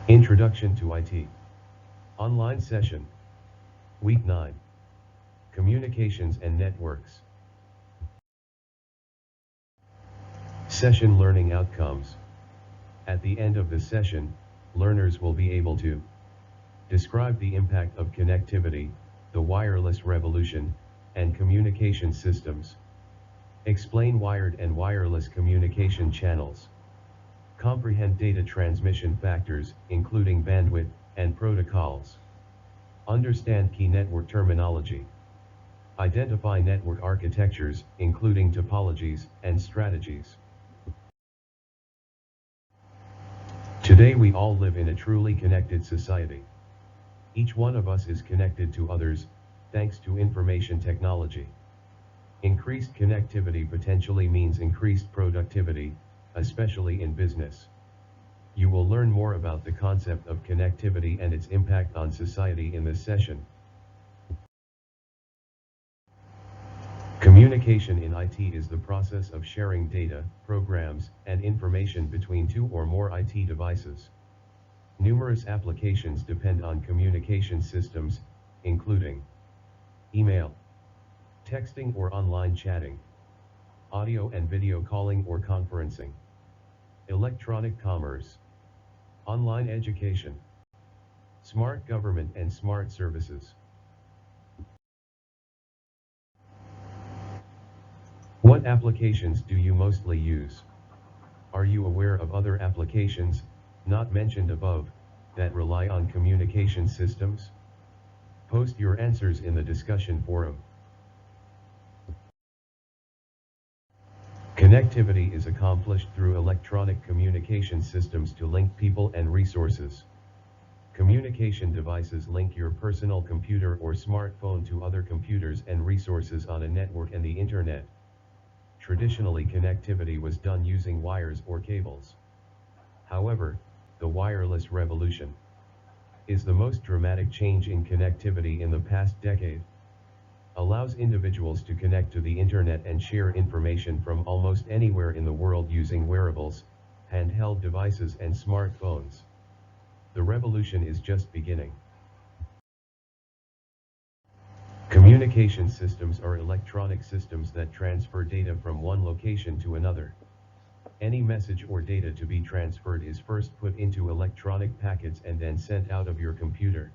Introduction to IT. Online session. Week 9. Communications and networks. Session learning outcomes. At the end of the session, learners will be able to describe the impact of connectivity, the wireless revolution, and communication systems. Explain wired and wireless communication channels. Comprehend data transmission factors, including bandwidth and protocols. Understand key network terminology. Identify network architectures, including topologies and strategies. Today we all live in a truly connected society. Each one of us is connected to others, thanks to information technology. Increased connectivity potentially means increased productivity, especially in business. You will learn more about the concept of connectivity and its impact on society in this session. Communication in IT is the process of sharing data, programs, and information between two or more IT devices. Numerous applications depend on communication systems, including email, texting or online chatting, audio and video calling or conferencing, electronic commerce, online education, smart government and smart services. What applications do you mostly use? Are you aware of other applications, not mentioned above, that rely on communication systems? Post your answers in the discussion forum. Connectivity is accomplished through electronic communication systems to link people and resources. Communication devices link your personal computer or smartphone to other computers and resources on a network and the internet. Traditionally, connectivity was done using wires or cables. However, the wireless revolution is the most dramatic change in connectivity in the past decade. Allows individuals to connect to the internet and share information from almost anywhere in the world using wearables, handheld devices and smartphones. The revolution is just beginning. Communication systems are electronic systems that transfer data from one location to another. Any message or data to be transferred is first put into electronic packets and then sent out of your computer.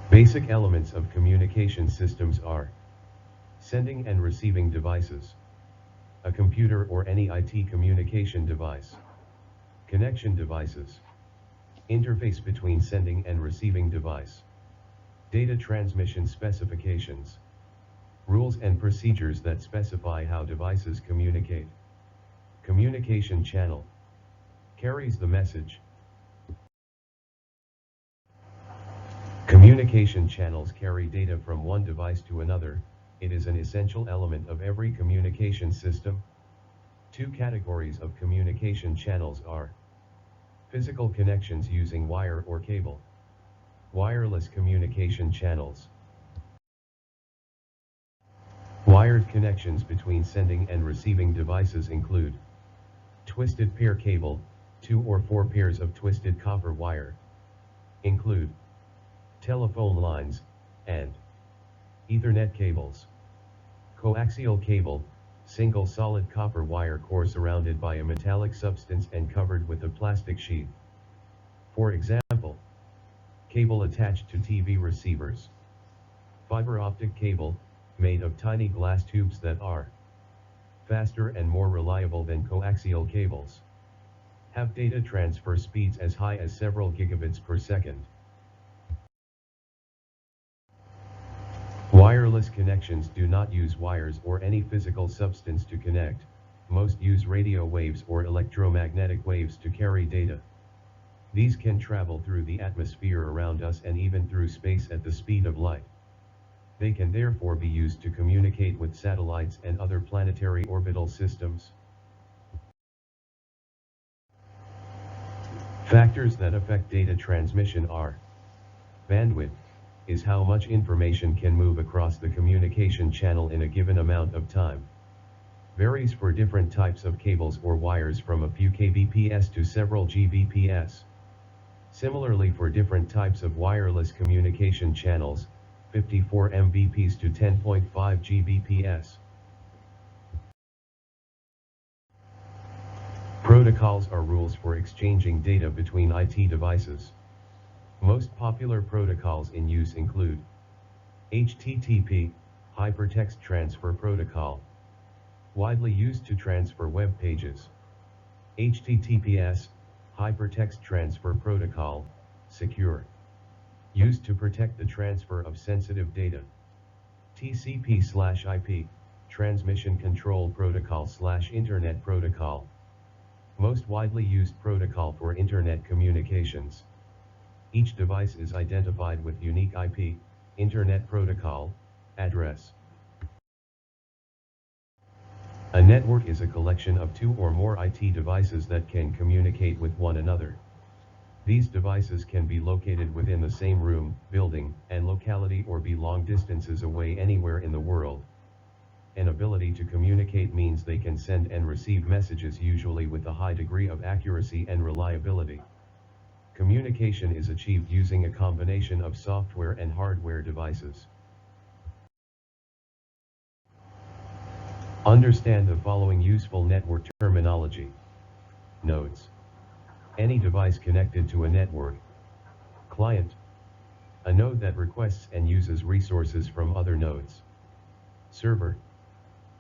Basic elements of communication systems are sending and receiving devices, a computer or any IT communication device, connection devices, interface between sending and receiving device, data transmission specifications, rules and procedures that specify how devices communicate. Communication channel carries the message. Communication channels carry data from one device to another. It is an essential element of every communication system. Two categories of communication channels are physical connections using wire or cable, wireless communication channels. Wired connections between sending and receiving devices include twisted pair cable, 2 or 4 pairs of twisted copper wire. Include telephone lines, and Ethernet cables. Coaxial cable, single solid copper wire core surrounded by a metallic substance and covered with a plastic sheath. For example, cable attached to TV receivers. Fiber optic cable, made of tiny glass tubes that are faster and more reliable than coaxial cables. Have data transfer speeds as high as several gigabits per second. Wireless connections do not use wires or any physical substance to connect. Most use radio waves or electromagnetic waves to carry data. These can travel through the atmosphere around us and even through space at the speed of light. They can therefore be used to communicate with satellites and other planetary orbital systems. Factors that affect data transmission are bandwidth is how much information can move across the communication channel in a given amount of time. Varies for different types of cables or wires from a few kbps to several gbps. Similarly for different types of wireless communication channels, 54 mbps to 10.5 gbps. Protocols are rules for exchanging data between IT devices. Most popular protocols in use include HTTP, Hypertext Transfer Protocol, widely used to transfer web pages. HTTPS, Hypertext Transfer Protocol, secure, used to protect the transfer of sensitive data. TCP/IP, Transmission Control Protocol/Internet Protocol, most widely used protocol for Internet communications. Each device is identified with unique IP, Internet Protocol, address. A network is a collection of two or more IT devices that can communicate with one another. These devices can be located within the same room, building, and locality or be long distances away anywhere in the world. An ability to communicate means they can send and receive messages usually with a high degree of accuracy and reliability. Communication is achieved using a combination of software and hardware devices. Understand the following useful network terminology. Nodes. Any device connected to a network. Client. A node that requests and uses resources from other nodes. Server.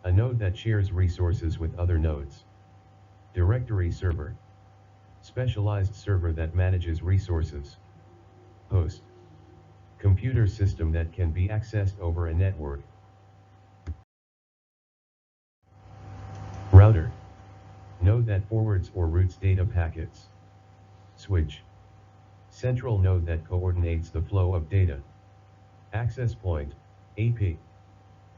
A node that shares resources with other nodes. Directory server. Specialized server that manages resources. Host. Computer system that can be accessed over a network. Router. Node that forwards or routes data packets. Switch. Central node that coordinates the flow of data. Access point, AP.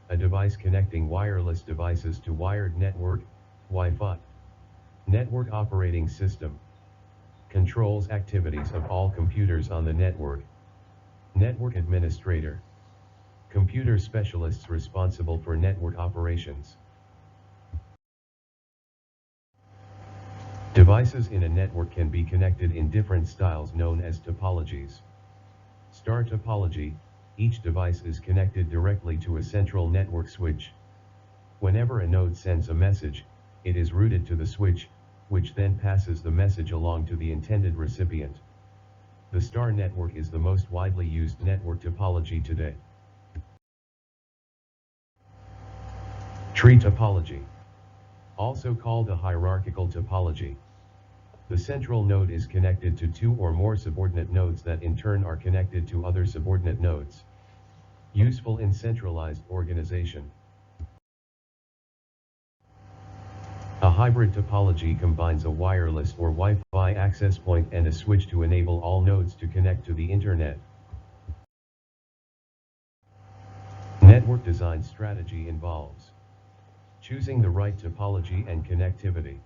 A device connecting wireless devices to wired network, Wi-Fi. Network operating system. Controls activities of all computers on the network. Network administrator. Computer specialists responsible for network operations. Devices in a network can be connected in different styles known as topologies. Star topology, each device is connected directly to a central network switch. Whenever a node sends a message, it is routed to the switch, which then passes the message along to the intended recipient. The star network is the most widely used network topology today. Tree topology, also called a hierarchical topology. The central node is connected to two or more subordinate nodes that in turn are connected to other subordinate nodes. Useful in centralized organization. A hybrid topology combines a wireless or Wi-Fi access point and a switch to enable all nodes to connect to the Internet. Network design strategy involves choosing the right topology and connectivity.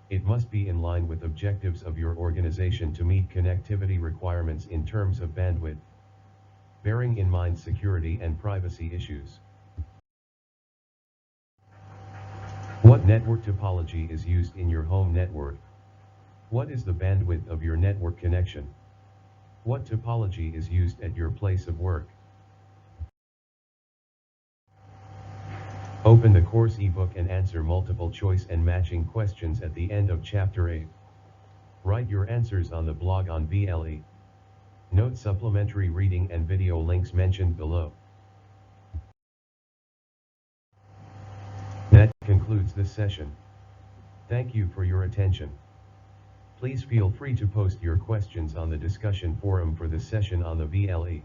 It must be in line with objectives of your organization to meet connectivity requirements in terms of bandwidth, bearing in mind security and privacy issues. What network topology is used in your home network? What is the bandwidth of your network connection? What topology is used at your place of work? Open the course ebook and answer multiple choice and matching questions at the end of Chapter 8. Write your answers on the blog on VLE. Note supplementary reading and video links mentioned below. That concludes this session. Thank you for your attention. Please feel free to post your questions on the discussion forum for this session on the VLE.